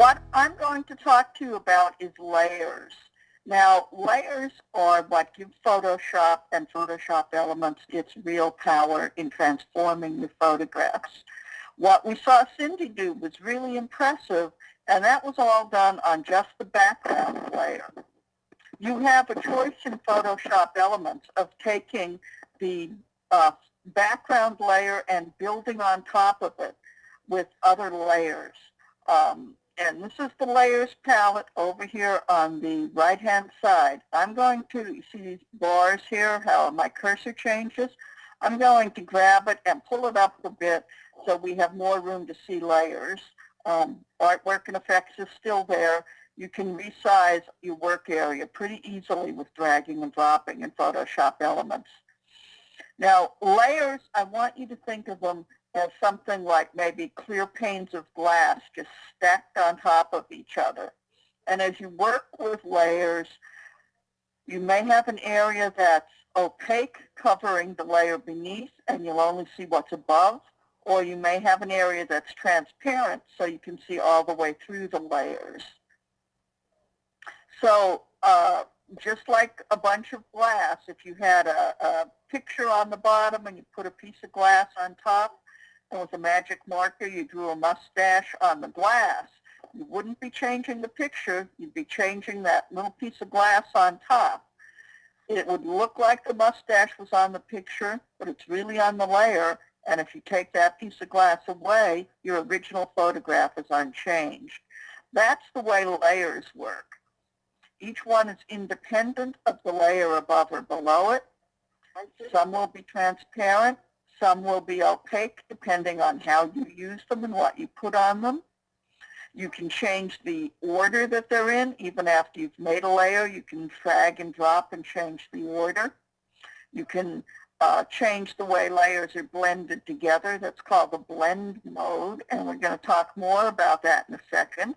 What I'm going to talk to you about is layers. Now, layers are what give Photoshop and Photoshop Elements its real power in transforming your photographs. What we saw Cindy do was really impressive, and that was all done on just the background layer. You have a choice in Photoshop Elements of taking the background layer and building on top of it with other layers. And this is the layers palette over here on the right-hand side. I'm going to, you see these bars here, how my cursor changes? I'm going to grab it and pull it up a bit so we have more room to see layers. Artwork and effects is still there. You can resize your work area pretty easily with dragging and dropping in Photoshop Elements. Now, layers, I want you to think of them as something like maybe clear panes of glass just stacked on top of each other. And as you work with layers, you may have an area that's opaque covering the layer beneath and you'll only see what's above, or you may have an area that's transparent so you can see all the way through the layers. So just like a bunch of glass, if you had a picture on the bottom and you put a piece of glass on top, and with a magic marker you drew a mustache on the glass, you wouldn't be changing the picture, you'd be changing that little piece of glass on top. It would look like the mustache was on the picture, but it's really on the layer, and if you take that piece of glass away, your original photograph is unchanged. That's the way layers work. Each one is independent of the layer above or below it. Some will be transparent, some will be opaque depending on how you use them and what you put on them. You can change the order that they're in. Even after you've made a layer, you can drag and drop and change the order. You can change the way layers are blended together. That's called the blend mode, and we're going to talk more about that in a second.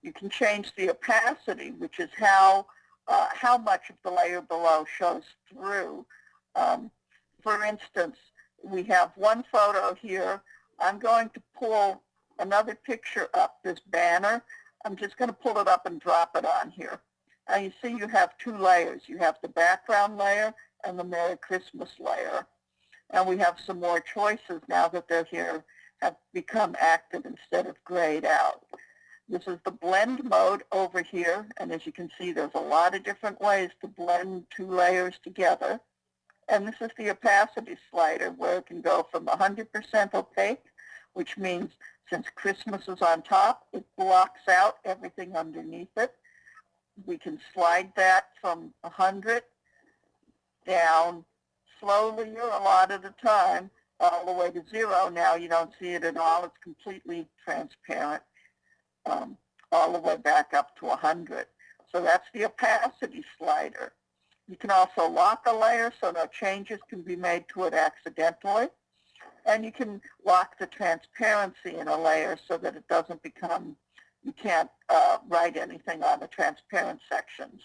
You can change the opacity, which is how much of the layer below shows through. For instance, we have one photo here. I'm going to pull another picture up, this banner. I'm just going to pull it up and drop it on here. And you see you have two layers. You have the background layer and the Merry Christmas layer. And we have some more choices now that they're here, have become active instead of grayed out. This is the blend mode over here, and as you can see, there's a lot of different ways to blend two layers together. And this is the opacity slider, where it can go from 100% opaque, which means since Christmas is on top, it blocks out everything underneath it. We can slide that from 100 down slowly or a lot at a time, all the way to 0. Now you don't see it at all. It's completely transparent. All the way back up to 100. So that's the opacity slider. You can also lock a layer so no changes can be made to it accidentally. And you can lock the transparency in a layer so that it doesn't become, you can't write anything on the transparent sections.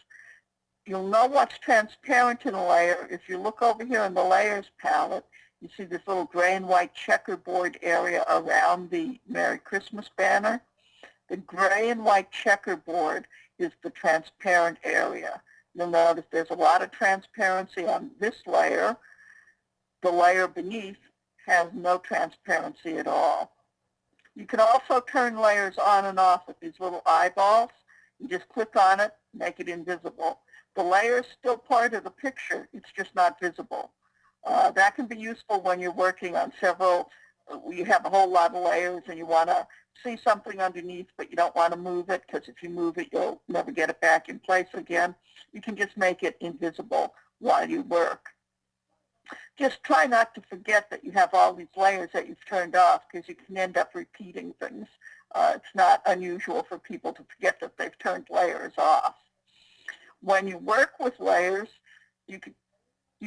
You'll know what's transparent in a layer if you look over here in the layers palette. You see this little gray and white checkerboard area around the Merry Christmas banner. The gray and white checkerboard is the transparent area. You'll notice there's a lot of transparency on this layer. The layer beneath has no transparency at all. You can also turn layers on and off with these little eyeballs. You just click on it, make it invisible. The layer is still part of the picture, it's just not visible. That can be useful when you're working on several, you have a whole lot of layers and you want to see something underneath, but you don't want to move it, because if you move it, you'll never get it back in place again. You can just make it invisible while you work. Just try not to forget that you have all these layers that you've turned off, because you can end up repeating things. It's not unusual for people to forget that they've turned layers off. When you work with layers, you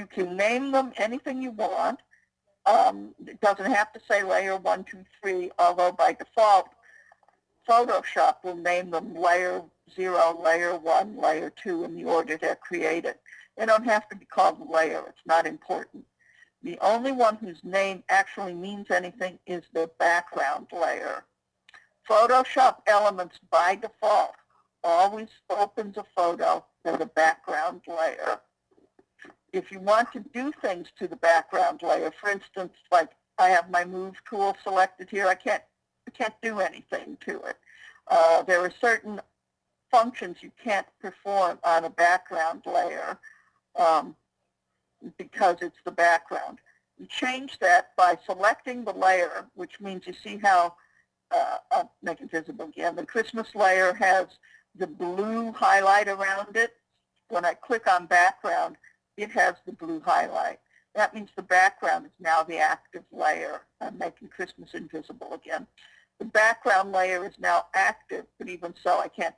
can name them anything you want. It doesn't have to say layer 1, 2, 3, although by default, Photoshop will name them layer 0, layer 1, layer 2 in the order they're created. They don't have to be called a layer. It's not important. The only one whose name actually means anything is the background layer. Photoshop Elements by default always opens a photo with a background layer. If you want to do things to the background layer, for instance, like I have my Move tool selected here, I can't do anything to it. There are certain functions you can't perform on a background layer because it's the background. You change that by selecting the layer, which means you see how, I'll make it visible again, the Christmas layer has the blue highlight around it. When I click on background, it has the blue highlight. That means the background is now the active layer. I'm making Christmas invisible again. The background layer is now active, but even so, I can't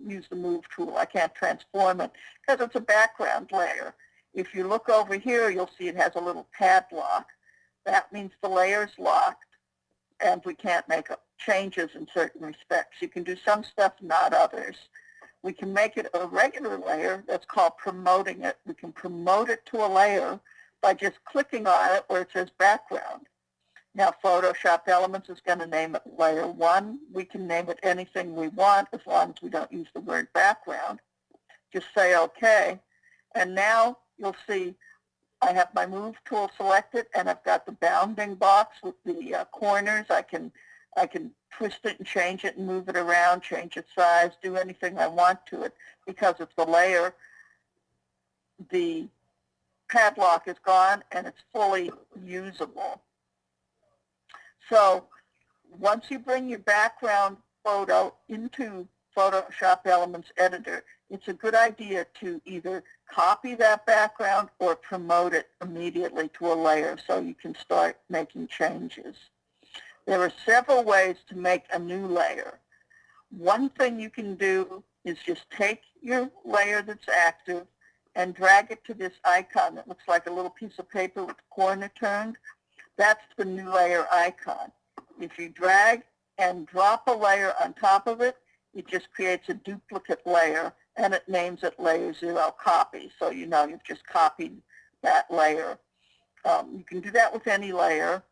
use the Move tool. I can't transform it because it's a background layer. If you look over here, you'll see it has a little padlock. That means the layer is locked, and we can't make changes in certain respects. You can do some stuff, not others. We can make it a regular layer. That's called promoting it. We can promote it to a layer by just clicking on it where it says background. Now Photoshop Elements is going to name it Layer 1. We can name it anything we want as long as we don't use the word background. Just say OK. And now you'll see I have my Move tool selected, and I've got the bounding box with the corners. I can twist it and change it and move it around, change its size, do anything I want to it because it's a layer. The padlock is gone, and it's fully usable. So once you bring your background photo into Photoshop Elements Editor, it's a good idea to either copy that background or promote it immediately to a layer so you can start making changes. There are several ways to make a new layer. One thing you can do is just take your layer that's active and drag it to this icon that looks like a little piece of paper with the corner turned. That's the new layer icon. If you drag and drop a layer on top of it, it just creates a duplicate layer, and it names it Layer 0 Copy, so you know you've just copied that layer. You can do that with any layer.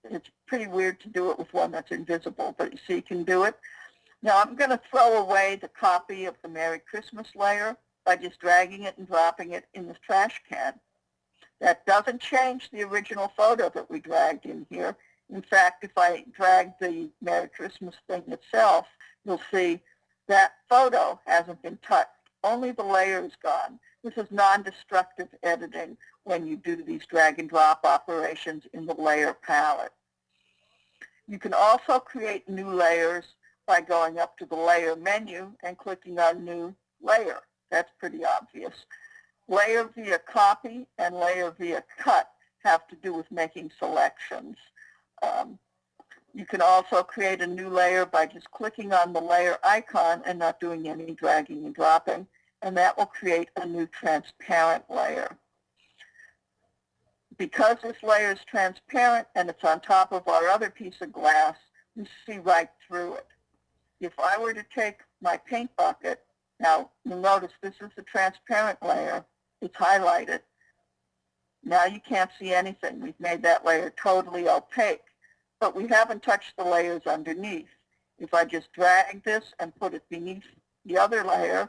It's pretty weird to do it with one that's invisible, but you see you can do it. Now I'm going to throw away the copy of the Merry Christmas layer by just dragging it and dropping it in the trash can. That doesn't change the original photo that we dragged in here. In fact, if I drag the Merry Christmas thing itself, you'll see that photo hasn't been touched. Only the layer is gone. This is non-destructive editing when you do these drag and drop operations in the layer palette. You can also create new layers by going up to the layer menu and clicking on New Layer. That's pretty obvious. Layer via copy and layer via cut have to do with making selections. You can also create a new layer by just clicking on the layer icon and not doing any dragging and dropping, and that will create a new transparent layer. Because this layer is transparent and it's on top of our other piece of glass, we see right through it. If I were to take my paint bucket, now you'll notice this is the transparent layer. It's highlighted. Now you can't see anything. We've made that layer totally opaque, but we haven't touched the layers underneath. If I just drag this and put it beneath the other layer,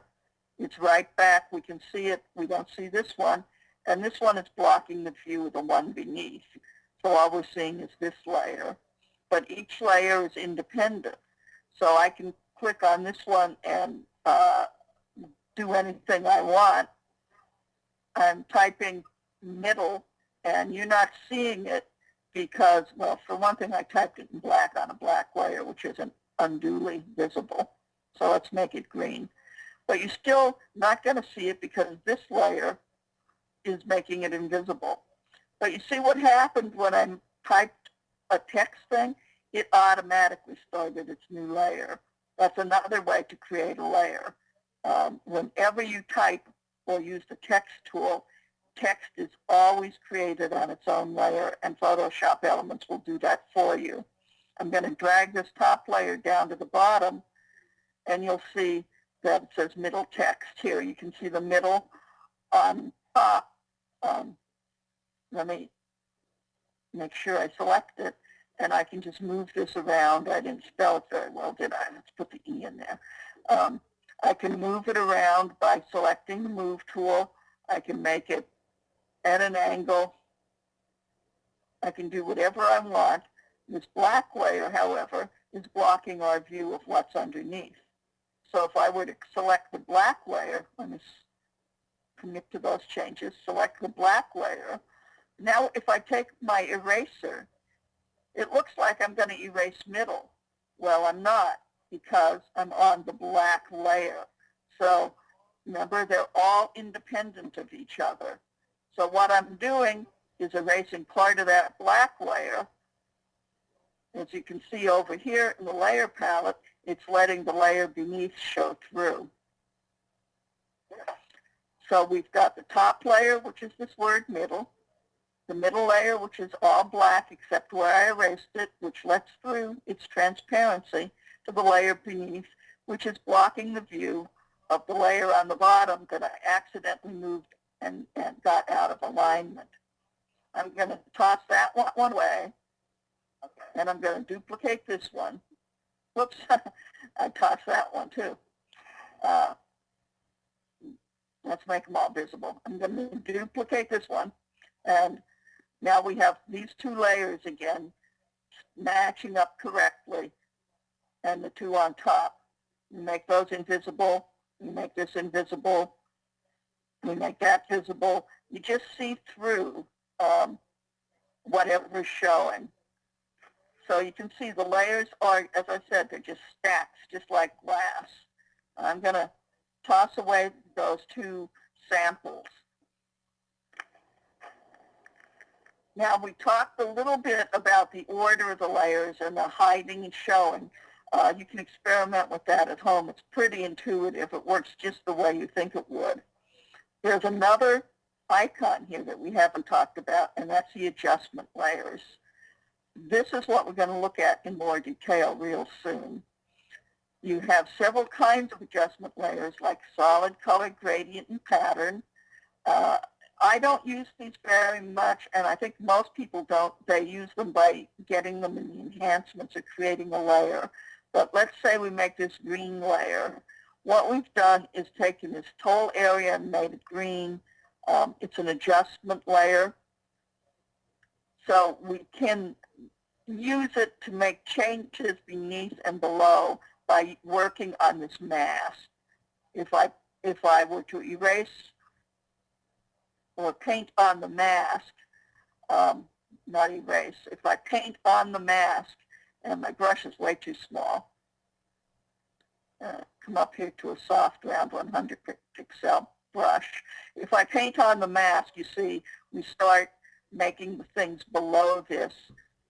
it's right back. We can see it. We don't see this one, and this one is blocking the view of the one beneath. So all we're seeing is this layer, but each layer is independent. So I can click on this one and do anything I want. I'm typing middle, and you're not seeing it because, well, for one thing, I typed it in black on a black layer, which isn't unduly visible. So let's make it green. But you're still not going to see it because this layer is making it invisible. But you see what happened when I typed a text thing? It automatically started its new layer. That's another way to create a layer. Whenever you type or use the text tool, text is always created on its own layer, and Photoshop Elements will do that for you. I'm going to drag this top layer down to the bottom, and you'll see that it says middle text here. You can see the middle on top. Let me make sure I select it. and I can just move this around. I didn't spell it very well, did I? Let's put the E in there. I can move it around by selecting the Move tool. I can make it at an angle. I can do whatever I want. This black layer, however, is blocking our view of what's underneath. So if I were to select the black layer, let me commit to those changes, select the black layer. Now if I take my eraser, it looks like I'm going to erase middle. Well, I'm not, because I'm on the black layer. So remember, they're all independent of each other. So what I'm doing is erasing part of that black layer. As you can see over here in the layer palette, it's letting the layer beneath show through. So we've got the top layer, which is this word middle, the middle layer, which is all black except where I erased it, which lets through its transparency to the layer beneath, which is blocking the view of the layer on the bottom that I accidentally moved and got out of alignment. I'm going to toss that one away, and I'm going to duplicate this one. Whoops, I tossed that one too. Let's make them all visible. I'm going to duplicate this one, and now we have these two layers again matching up correctly, and the two on top. We make those invisible. We make this invisible. We make that visible. You just see through whatever's showing. So you can see the layers are, as I said, they're just stacks, just like glass. I'm going to toss away those two samples. Now, we talked a little bit about the order of the layers and the hiding and showing. You can experiment with that at home. It's pretty intuitive. It works just the way you think it would. There's another icon here that we haven't talked about, and that's the adjustment layers. This is what we're going to look at in more detail real soon. You have several kinds of adjustment layers, like solid, color, gradient, and pattern. I don't use these very much, and I think most people don't. They use them by getting them in the enhancements or creating a layer. But let's say we make this green layer. What we've done is taken this whole area and made it green. It's an adjustment layer. So we can use it to make changes beneath and below by working on this mask. If I were to erase or paint on the mask, not erase, if I paint on the mask, and my brush is way too small, come up here to a soft round 100 pixel brush. If I paint on the mask, you see we start making the things below this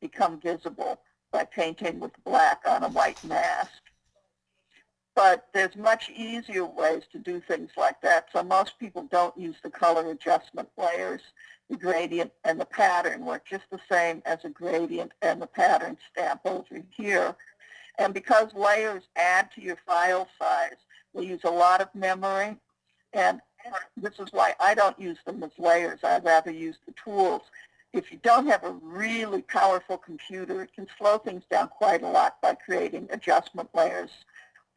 become visible by painting with black on a white mask. But there's much easier ways to do things like that, so most people don't use the color adjustment layers. The gradient and the pattern work just the same as a gradient and the pattern stamp over here. And because layers add to your file size, they use a lot of memory, and this is why I don't use them as layers. I'd rather use the tools. If you don't have a really powerful computer, it can slow things down quite a lot by creating adjustment layers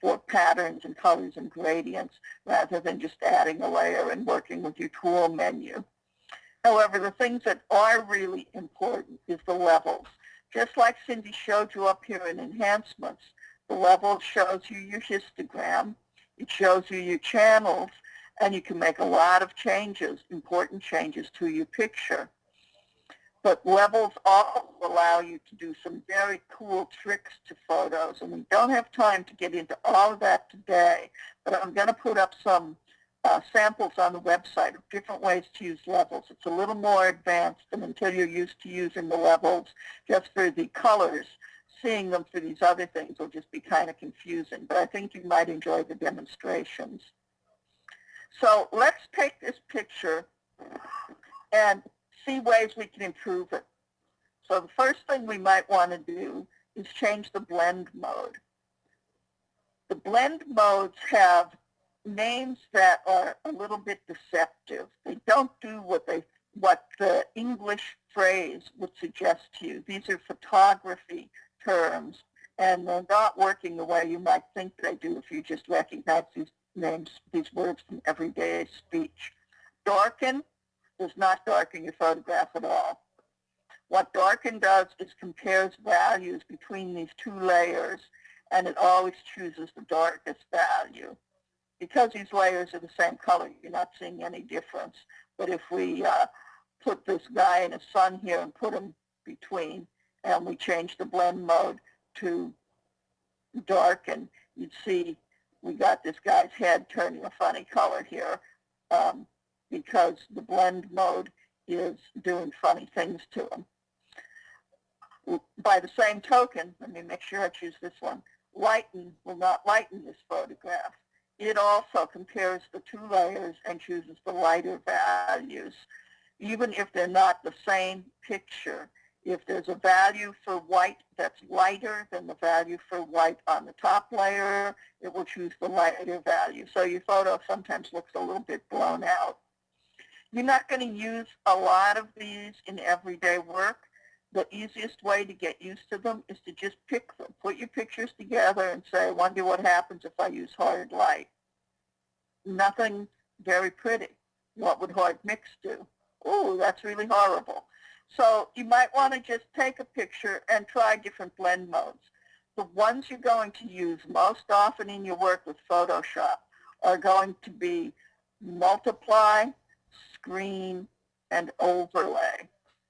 for patterns and colors and gradients rather than just adding a layer and working with your tool menu. However, the things that are really important is the levels. Just like Cindy showed you up here in enhancements, the level shows you your histogram, it shows you your channels, and you can make a lot of changes, important changes to your picture. But levels also allow you to do some very cool tricks to photos, and we don't have time to get into all of that today, but I'm going to put up some samples on the website of different ways to use levels. It's a little more advanced, and until you're used to using the levels just for the colors, seeing them for these other things will just be kind of confusing, but I think you might enjoy the demonstrations. So let's take this picture and see ways we can improve it. So the first thing we might want to do is change the blend mode. The blend modes have names that are a little bit deceptive. They don't do what they what the English phrase would suggest to you. These are photography terms, and they're not working the way you might think they do if you just recognize these names, these words from everyday speech. Darken does not darken your photograph at all. What darken does is compares values between these two layers, and it always chooses the darkest value. Because these layers are the same color, you're not seeing any difference. But if we put this guy and his son here and put them between, and we change the blend mode to darken, you'd see we got this guy's head turning a funny color here because the blend mode is doing funny things to him. By the same token, let me make sure I choose this one, lighten will not lighten this photograph. It also compares the two layers and chooses the lighter values, even if they're not the same picture. If there's a value for white that's lighter than the value for white on the top layer, it will choose the lighter value. So your photo sometimes looks a little bit blown out. You're not going to use a lot of these in everyday work. The easiest way to get used to them is to just pick them. Put your pictures together and say, I wonder what happens if I use hard light. Nothing very pretty. What would hard mix do? Oh, that's really horrible. So you might want to just take a picture and try different blend modes. The ones you're going to use most often in your work with Photoshop are going to be multiply, screen, and overlay.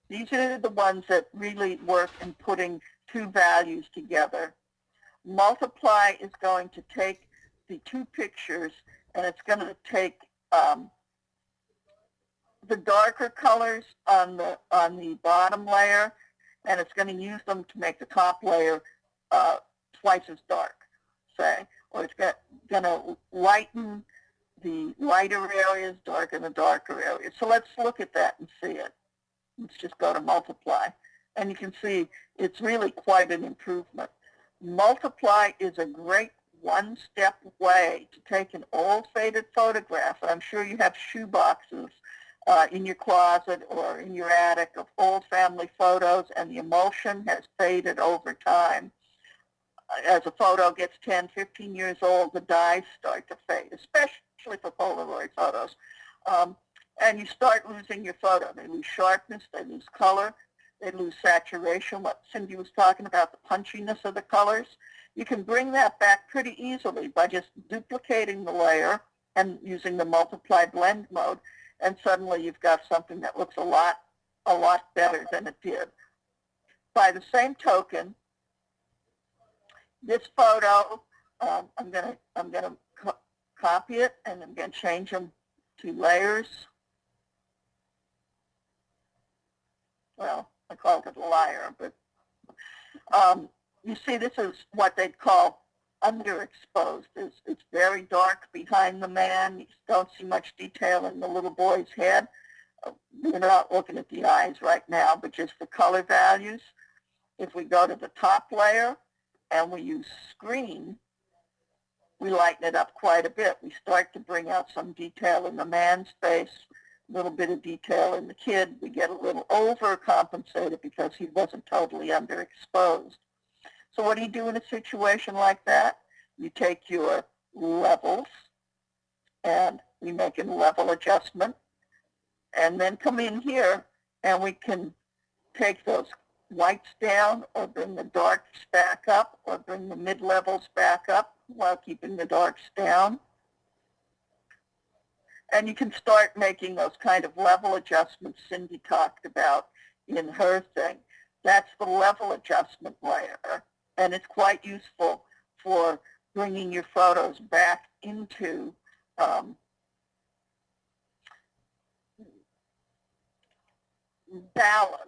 These are the ones that really work in putting two values together. Multiply is going to take the two pictures and it's going to take the darker colors on the bottom layer, and it's going to use them to make the top layer twice as dark, say, or it's going to lighten the lighter areas, darken the darker areas. So let's look at that and see it. Let's just go to multiply, and you can see it's really quite an improvement. Multiply is a great one-step way to take an old faded photograph. I'm sure you have shoe boxes in your closet or in your attic of old family photos, and the emulsion has faded over time. As a photo gets 10, 15 years old, the dyes start to fade, especially for Polaroid photos. And you start losing your photo. They lose sharpness, they lose color, they lose saturation, what Cindy was talking about, the punchiness of the colors. You can bring that back pretty easily by just duplicating the layer and using the multiply blend mode, and suddenly you've got something that looks a lot better than it did. By the same token, this photo, I'm gonna copy it, and I'm gonna change them to layers. Well, I called it a liar, but you see, this is what they'd call underexposed. It's very dark behind the man. You don't see much detail in the little boy's head. We're not looking at the eyes right now, but just the color values. If we go to the top layer and we use screen, we lighten it up quite a bit. We start to bring out some detail in the man's face, a little bit of detail in the kid. We get a little overcompensated because he wasn't totally underexposed. So what do you do in a situation like that? You take your levels, and we make a level adjustment, and then come in here, and we can take those whites down, or bring the darks back up, or bring the mid-levels back up while keeping the darks down. And you can start making those kind of level adjustments Cindy talked about in her thing. That's the level adjustment layer, and it's quite useful for bringing your photos back into balance,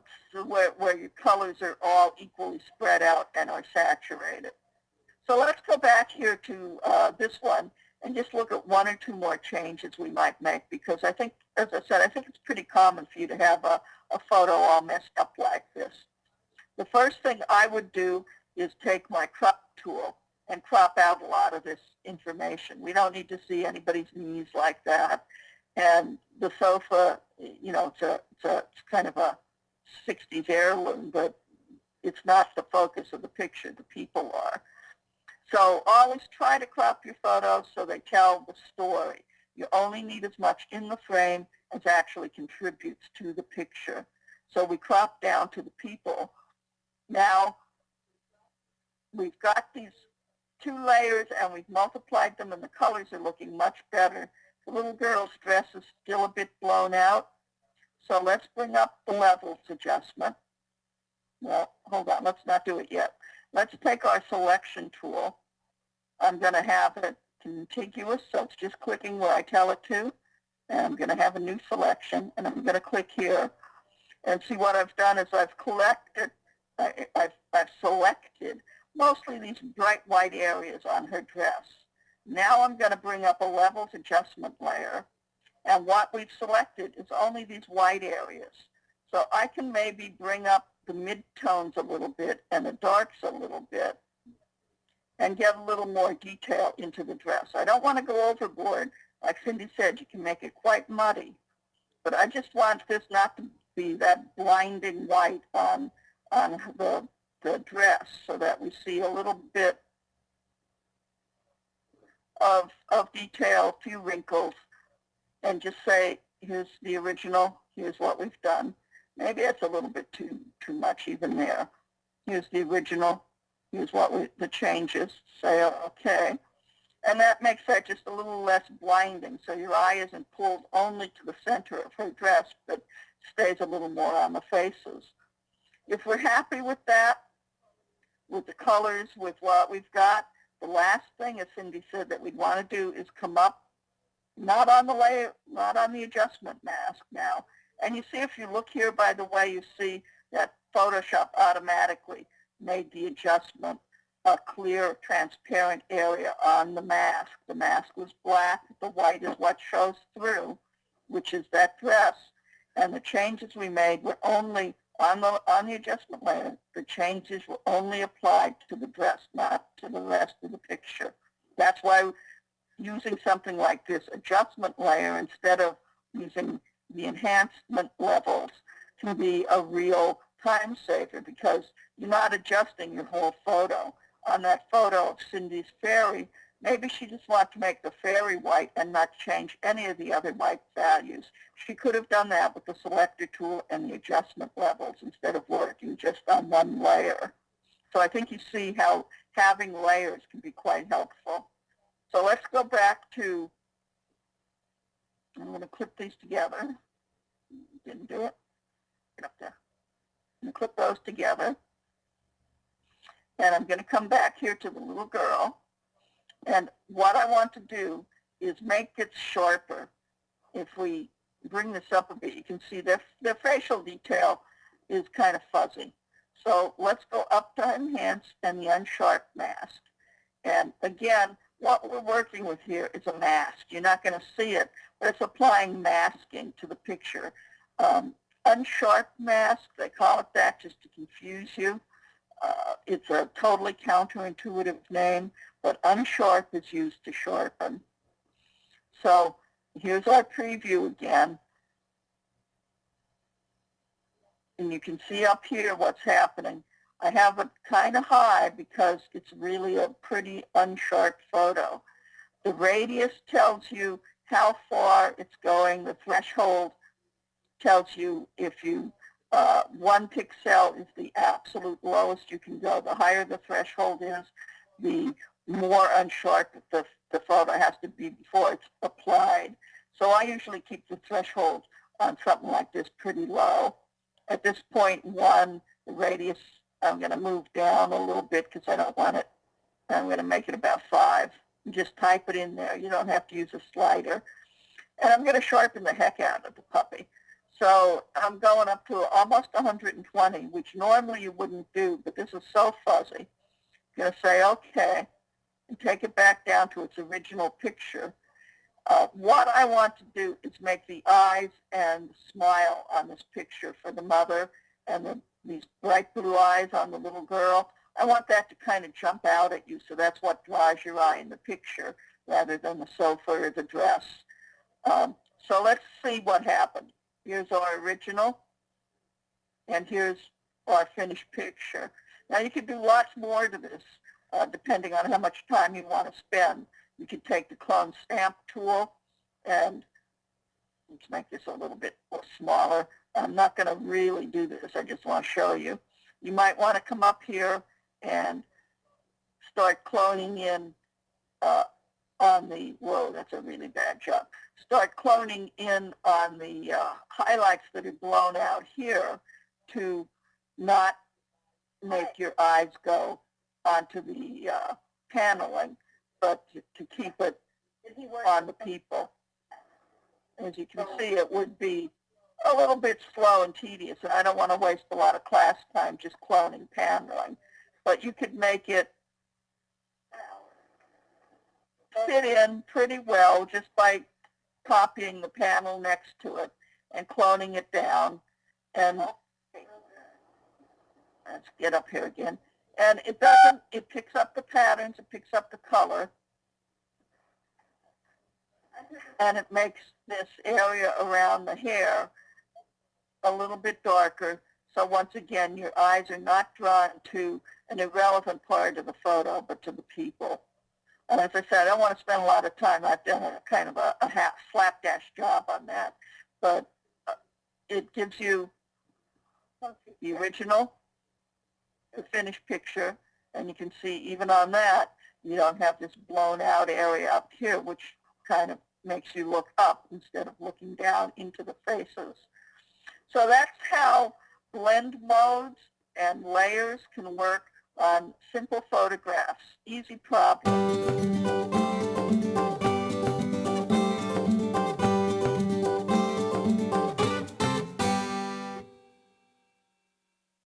where your colors are all equally spread out and are saturated. So let's go back here to this one and just look at one or two more changes we might make, because I think, as I said, I think it's pretty common for you to have a photo all messed up like this. The first thing I would do is take my crop tool and crop out a lot of this information. We don't need to see anybody's knees like that. And the sofa, you know, it's kind of a 60s heirloom, but it's not the focus of the picture. The people are. So always try to crop your photos so they tell the story. You only need as much in the frame as actually contributes to the picture. So we crop down to the people. Now we've got these 2 layers and we've multiplied them and the colors are looking much better. The little girl's dress is still a bit blown out. So let's bring up the levels adjustment. Well, hold on, let's not do it yet. Let's take our selection tool. I'm going to have it contiguous, so it's just clicking where I tell it to. And I'm going to have a new selection, and I'm going to click here. And see what I've done is I've selected mostly these bright white areas on her dress. Now I'm going to bring up a levels adjustment layer. And what we've selected is only these white areas. So I can maybe bring up the mid-tones a little bit and the darks a little bit and get a little more detail into the dress. I don't want to go overboard. Like Cindy said, you can make it quite muddy. But I just want this not to be that blinding white on the dress so that we see a little bit of detail, a few wrinkles, and just say, here's the original, here's what we've done. Maybe it's a little bit too much even there. Here's the original, here's what the changes. Say, okay. And that makes that just a little less blinding, so your eye isn't pulled only to the center of her dress, but stays a little more on the faces. If we're happy with that, with the colors, with what we've got, the last thing, as Cindy said, that we'd want to do is come up, not on the layer, not on the adjustment mask now. And you see, if you look here, by the way, you see that Photoshop automatically made the adjustment a clear, transparent area on the mask. The mask was black. The white is what shows through, which is that dress. And the changes we made were only on the adjustment layer. The changes were only applied to the dress, not to the rest of the picture. That's why using something like this adjustment layer instead of using the enhancement levels can be a real time saver, because you're not adjusting your whole photo. On that photo of Cindy's fairy, maybe she just wanted to make the fairy white and not change any of the other white values. She could have done that with the selector tool and the adjustment levels instead of working just on one layer. So I think you see how having layers can be quite helpful. So let's go back to, I'm going to clip these together. Didn't do it. Get up there. I'm going to clip those together. And I'm going to come back here to the little girl. And what I want to do is make it sharper. If we bring this up a bit, you can see their facial detail is kind of fuzzy. So let's go up to Enhance and the Unsharp Mask. And again, what we're working with here is a mask. You're not going to see it, but it's applying masking to the picture. Unsharp Mask, they call it that just to confuse you. It's a totally counterintuitive name, but unsharp is used to sharpen. So here's our preview again. And you can see up here what's happening. I have it kind of high because it's really a pretty unsharp photo. The radius tells you how far it's going. The threshold tells you if you 1 pixel is the absolute lowest you can go. The higher the threshold is, the more unsharp the photo has to be before it's applied. So I usually keep the threshold on something like this pretty low. At this point 1, the radius, I'm going to move down a little bit because I don't want it. I'm going to make it about 5. Just type it in there. You don't have to use a slider. And I'm going to sharpen the heck out of the puppy. So I'm going up to almost 120, which normally you wouldn't do, but this is so fuzzy. I'm going to say OK and take it back down to its original picture. What I want to do is make the eyes and the smile on this picture for the mother and these bright blue eyes on the little girl. I want that to kind of jump out at you, so that's what draws your eye in the picture rather than the sofa or the dress. So let's see what happened. Here's our original, and here's our finished picture. Now you can do lots more to this, depending on how much time you want to spend. You can take the clone stamp tool, and let's make this a little bit smaller. I'm not going to really do this. I just want to show you. You might want to come up here and start cloning in on the, whoa, that's a really bad job. Start cloning in on the highlights that are blown out here to not make your eyes go onto the paneling, but to keep it on the people. As you can see, it would be a little bit slow and tedious, and I don't want to waste a lot of class time just cloning paneling. But you could make it fit in pretty well just by copying the panel next to it and cloning it down. And let's get up here again. And it doesn't, it picks up the patterns, it picks up the color, and it makes this area around the hair a little bit darker. So once again, your eyes are not drawn to an irrelevant part of the photo, but to the people. And as I said, I don't want to spend a lot of time. I've done a kind of a half slapdash job on that. But it gives you the original, the finished picture, and you can see even on that, you don't have this blown out area up here, which kind of makes you look up instead of looking down into the faces. So that's how blend modes and layers can work on simple photographs. Easy problem.